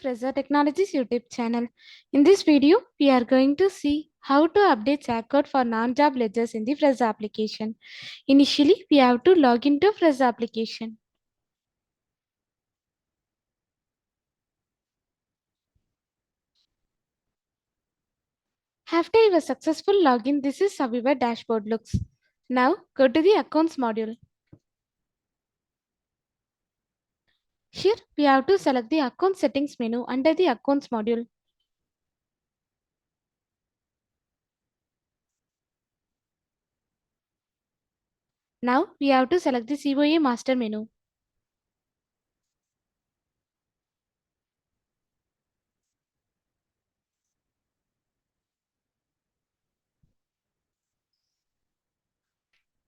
Fresa Technologies YouTube channel. In this video, we are going to see how to update SAC code for non-job ledgers in the Fresa application. Initially, we have to log into Fresa application. After your successful login, this is how your dashboard looks. Now, go to the Accounts module. Here, we have to select the Account Settings menu under the Accounts module. Now, we have to select the COA Master menu.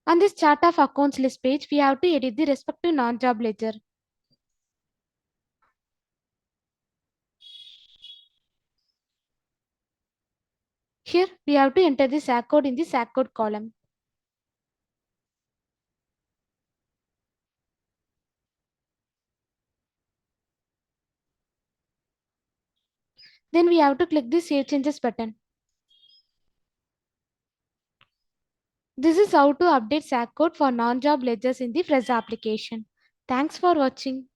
On this chart of accounts list page, we have to edit the respective non-job ledger. Here, we have to enter the SAC code in the SAC code column. Then we have to click the Save Changes button. This is how to update SAC code for non-job ledgers in the Fresa application. Thanks for watching.